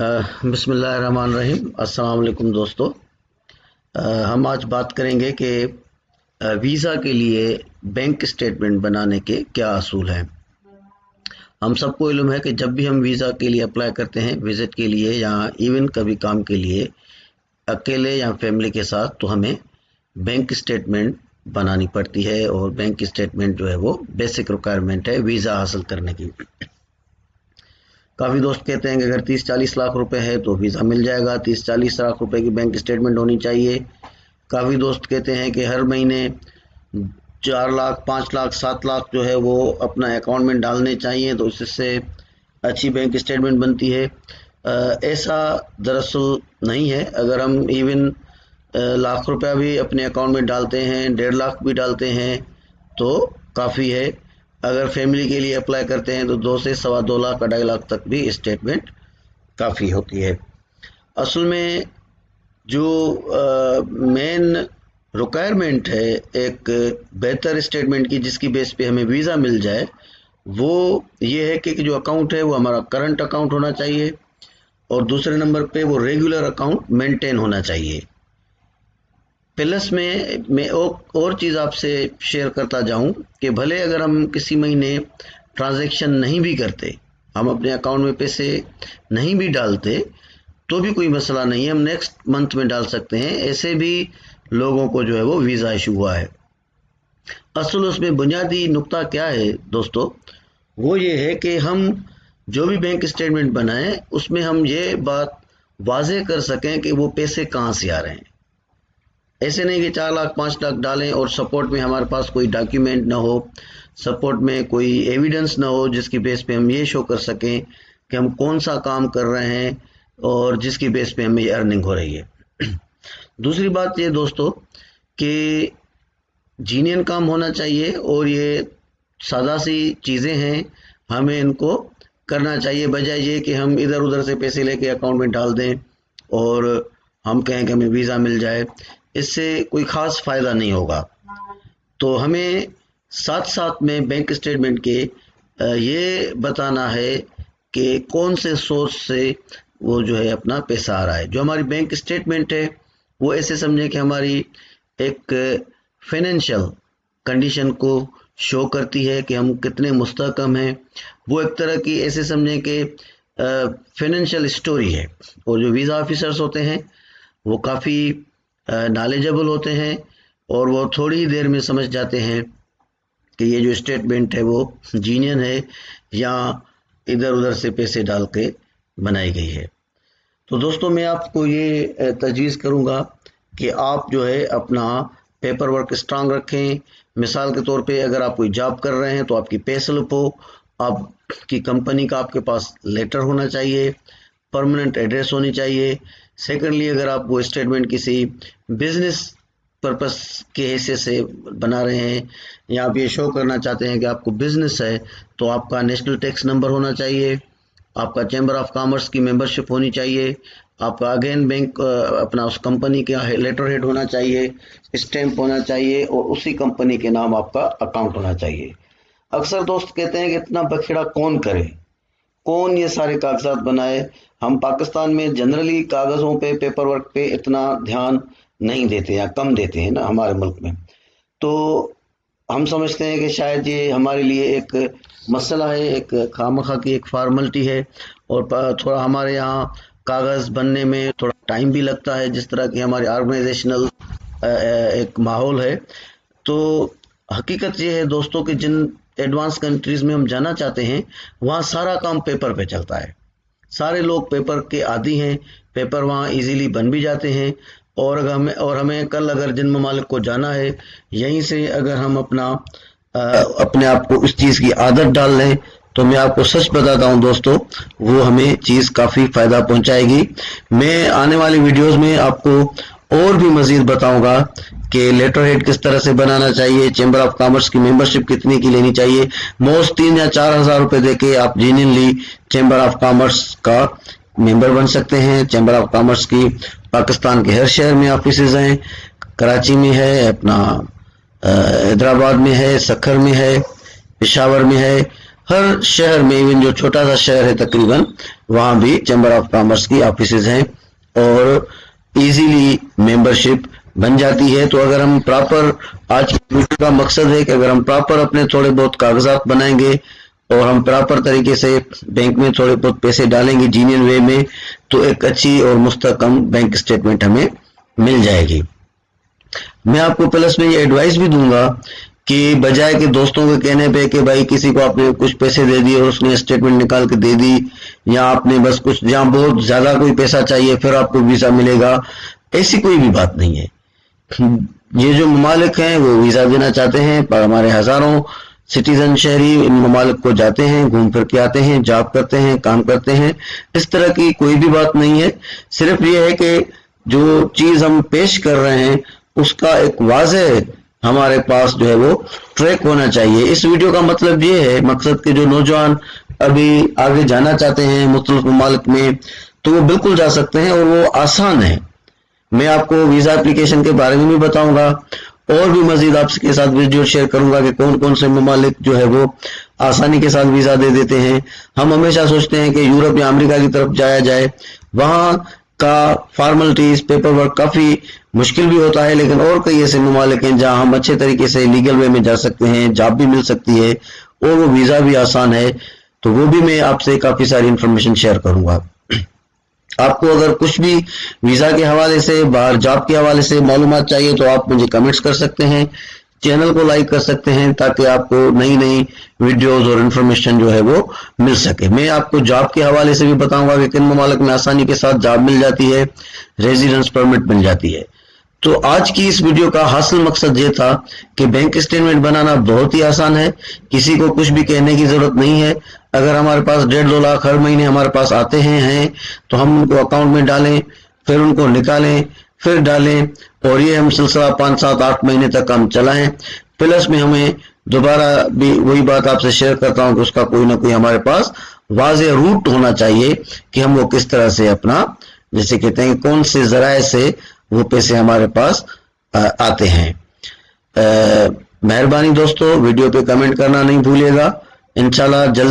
बिस्मिल्लाहिर्रहमानिर्रहीम। अस्सलाम वालेकुम दोस्तों। हम आज बात करेंगे कि वीज़ा के लिए बैंक स्टेटमेंट बनाने के क्या असूल हैं। हम सबको इल्म है कि जब भी हम वीज़ा के लिए अप्लाई करते हैं, विज़िट के लिए या इवन कभी काम के लिए, अकेले या फैमिली के साथ, तो हमें बैंक स्टेटमेंट बनानी पड़ती है। और बैंक स्टेटमेंट जो है वो बेसिक रिक्वायरमेंट है वीज़ा हासिल करने की। काफ़ी दोस्त कहते हैं कि अगर 30-40 लाख रुपए है तो वीज़ा मिल जाएगा। 30-40 लाख रुपए की बैंक स्टेटमेंट होनी चाहिए। काफ़ी दोस्त कहते हैं कि हर महीने 4 लाख, 5 लाख, 7 लाख जो है वो अपना अकाउंट में डालने चाहिए, तो इससे अच्छी बैंक स्टेटमेंट बनती है। ऐसा दरअसल नहीं है। अगर हम इवन लाख रुपया भी अपने अकाउंट में डालते हैं, 1.5 लाख भी डालते हैं तो काफ़ी है। अगर फैमिली के लिए अप्लाई करते हैं तो 2 से 2.25 लाख, 2.5 लाख तक भी स्टेटमेंट काफ़ी होती है। असल में जो मेन रिक्वायरमेंट है एक बेहतर स्टेटमेंट की, जिसकी बेस पे हमें वीज़ा मिल जाए, वो ये है कि जो अकाउंट है वो हमारा करंट अकाउंट होना चाहिए, और दूसरे नंबर पे वो रेगुलर अकाउंट मेंटेन होना चाहिए। प्लस में मैं और चीज़ आपसे शेयर करता जाऊं कि भले अगर हम किसी महीने ट्रांजैक्शन नहीं भी करते, हम अपने अकाउंट में पैसे नहीं भी डालते, तो भी कोई मसला नहीं है, हम नेक्स्ट मंथ में डाल सकते हैं। ऐसे भी लोगों को जो है वो वीज़ा इशू हुआ है। असल उसमें बुनियादी नुक्ता क्या है दोस्तों, वो ये है कि हम जो भी बैंक स्टेटमेंट बनाएं उसमें हम ये बात वाज़ेह कर सकें कि वो पैसे कहाँ से आ रहे हैं। ऐसे नहीं कि 4 लाख 5 लाख डालें और सपोर्ट में हमारे पास कोई डॉक्यूमेंट ना हो, सपोर्ट में कोई एविडेंस ना हो जिसकी बेस पे हम ये शो कर सकें कि हम कौन सा काम कर रहे हैं और जिसकी बेस पे हमें अर्निंग हो रही है। दूसरी बात ये दोस्तों कि जीनियन काम होना चाहिए, और ये सादा सी चीज़ें हैं, हमें इनको करना चाहिए, बजाय ये कि हम इधर उधर से पैसे लेके अकाउंट में डाल दें और हम कहें कि हमें वीज़ा मिल जाए। इससे कोई ख़ास फ़ायदा नहीं होगा। तो हमें साथ साथ में बैंक स्टेटमेंट के ये बताना है कि कौन से सोर्स से वो जो है अपना पैसा आ रहा है। जो हमारी बैंक स्टेटमेंट है वो ऐसे समझें कि हमारी एक फाइनेंशियल कंडीशन को शो करती है कि हम कितने मुस्तहकम हैं। वो एक तरह की ऐसे समझें कि फाइनेंशियल स्टोरी है। और जो वीज़ा ऑफिसर्स होते हैं वो काफ़ी नॉलेजेबल होते हैं, और वो थोड़ी ही देर में समझ जाते हैं कि ये जो स्टेटमेंट है वो जीनियन है या इधर उधर से पैसे डाल के बनाई गई है। तो दोस्तों मैं आपको ये तजवीज़ करूँगा कि आप जो है अपना पेपर वर्क स्ट्रांग रखें। मिसाल के तौर पे अगर आप कोई जॉब कर रहे हैं तो आपकी पे स्लिप हो, आपकी कंपनी का आपके पास लेटर होना चाहिए, परमानेंट एड्रेस होनी चाहिए। सेकेंडली, अगर आप वो स्टेटमेंट किसी बिजनेस पर्पस के हिस्से से बना रहे हैं या आप ये शो करना चाहते हैं कि आपको बिजनेस है, तो आपका नेशनल टैक्स नंबर होना चाहिए, आपका चैम्बर ऑफ कॉमर्स की मेंबरशिप होनी चाहिए, आपका अगेन बैंक अपना उस कंपनी का लेटर हेड होना चाहिए, स्टैंप होना चाहिए, और उसी कंपनी के नाम आपका अकाउंट होना चाहिए। अक्सर दोस्त कहते हैं कि इतना बखेड़ा कौन करे, कौन ये सारे कागजात बनाए। हम पाकिस्तान में जनरली कागज़ों पे, पेपर वर्क पे इतना ध्यान नहीं देते या कम देते हैं ना हमारे मुल्क में। तो हम समझते हैं कि शायद ये हमारे लिए एक मसला है, एक खामखा की एक फार्मलिटी है, और थोड़ा हमारे यहाँ कागज़ बनने में थोड़ा टाइम भी लगता है, जिस तरह की हमारी ऑर्गेनाइजेशनल एक माहौल है। तो हकीकत ये है दोस्तों कि जिन एडवांस कंट्रीज़ में हम जाना चाहते हैं वहाँ सारा काम पेपर पे चलता है। सारे लोग पेपर के आदी हैं, पेपर वहाँ इजीली बन भी जाते हैं। और हमें कल अगर जिन ममालिक को जाना है, यहीं से अगर हम अपने आप को इस चीज़ की आदत डाल लें, तो मैं आपको सच बताता हूँ दोस्तों, वो हमें चीज़ काफ़ी फ़ायदा पहुँचाएगी। मैं आने वाली वीडियोज़ में आपको और भी मज़ीद बताऊँगा कि लेटर हेड किस तरह से बनाना चाहिए, चैम्बर ऑफ कॉमर्स की मेंबरशिप कितने की लेनी चाहिए। मोस्ट 3 या 4 हज़ार रुपये देके आप जेन्युइनली चैम्बर ऑफ कॉमर्स का मेंबर बन सकते हैं। चैम्बर ऑफ कॉमर्स की पाकिस्तान के हर शहर में ऑफिसेज हैं। कराची में है, अपना हैदराबाद में है, सखर में है, पेशावर में है, हर शहर में, इवन जो छोटा सा शहर है तकरीबन, वहां भी चैम्बर ऑफ कॉमर्स की ऑफिसेज हैं और इजीली मेंबरशिप बन जाती है। तो अगर हम प्रॉपर, आज की वीडियो का मकसद है कि अगर हम प्रॉपर अपने थोड़े बहुत कागजात बनाएंगे और हम प्रॉपर तरीके से बैंक में थोड़े बहुत पैसे डालेंगे जीनियन वे में, तो एक अच्छी और मुस्तकम बैंक स्टेटमेंट हमें मिल जाएगी। मैं आपको प्लस में ये एडवाइस भी दूंगा कि बजाय के दोस्तों के कहने पे कि भाई किसी को आपने कुछ पैसे दे दिए और उसने स्टेटमेंट निकाल के दे दी, या आपने बस कुछ, जहां बहुत ज्यादा कोई पैसा चाहिए फिर आपको वीजा मिलेगा, ऐसी कोई भी बात नहीं है। ये जो ममालिक हैं वो वीजा देना चाहते हैं, पर हमारे हजारों सिटीजन शहरी इन ममालिक को जाते हैं, घूम फिर के आते हैं, जॉब करते हैं, काम करते हैं। इस तरह की कोई भी बात नहीं है। सिर्फ ये है कि जो चीज हम पेश कर रहे हैं उसका एक वाज़ेह हमारे पास जो है वो ट्रैक होना चाहिए। इस वीडियो का मतलब ये है, मकसद के जो नौजवान अभी आगे जाना चाहते हैं मुख्तलिफ ममालिक में, तो वो बिल्कुल जा सकते हैं और वो आसान है। मैं आपको वीजा एप्लीकेशन के बारे में भी बताऊंगा और भी मजीद आपके साथ वीडियो शेयर करूंगा कि कौन कौन से ममालिक जो है वो आसानी के साथ वीजा दे देते हैं। हम हमेशा सोचते हैं कि यूरोप या अमेरिका की तरफ जाया जाए, वहां का फॉर्मेलिटीज, पेपर वर्क काफी मुश्किल भी होता है, लेकिन और कई ऐसे ममालिक हैं जहां हम अच्छे तरीके से लीगल वे में जा सकते हैं, जॉब भी मिल सकती है और वो वीजा भी आसान है। तो वो भी मैं आपसे काफी सारी इंफॉर्मेशन शेयर करूंगा। आपको अगर कुछ भी वीजा के हवाले से, बाहर जॉब के हवाले से मालूमात चाहिए तो आप मुझे कमेंट्स कर सकते हैं, चैनल को लाइक कर सकते हैं, ताकि आपको नई नई वीडियोस और इन्फॉर्मेशन जो है वो मिल सके। मैं आपको जॉब के हवाले से भी बताऊंगा कि किन ममालिक में आसानी के साथ जॉब मिल जाती है, रेजिडेंस परमिट मिल जाती है। तो आज की इस वीडियो का हासिल मकसद ये था कि बैंक स्टेटमेंट बनाना बहुत ही आसान है, किसी को कुछ भी कहने की जरूरत नहीं है। अगर हमारे पास 1.5-2 लाख हर महीने हमारे पास आते हैं तो हम उनको अकाउंट में डालें, फिर उनको निकालें, फिर डालें, और ये हम सिलसिला 5, 7, 8 महीने तक हम चलाएं। प्लस में हमें दोबारा भी वही बात आपसे शेयर करता हूं कि उसका कोई ना कोई हमारे पास वाज़ेह रूट होना चाहिए कि हम वो किस तरह से अपना, जैसे कहते हैं कौन से जराए से वो पैसे हमारे पास आते हैं। मेहरबानी दोस्तों, वीडियो पे कमेंट करना नहीं भूलिएगा। इंशाल्लाह जल्द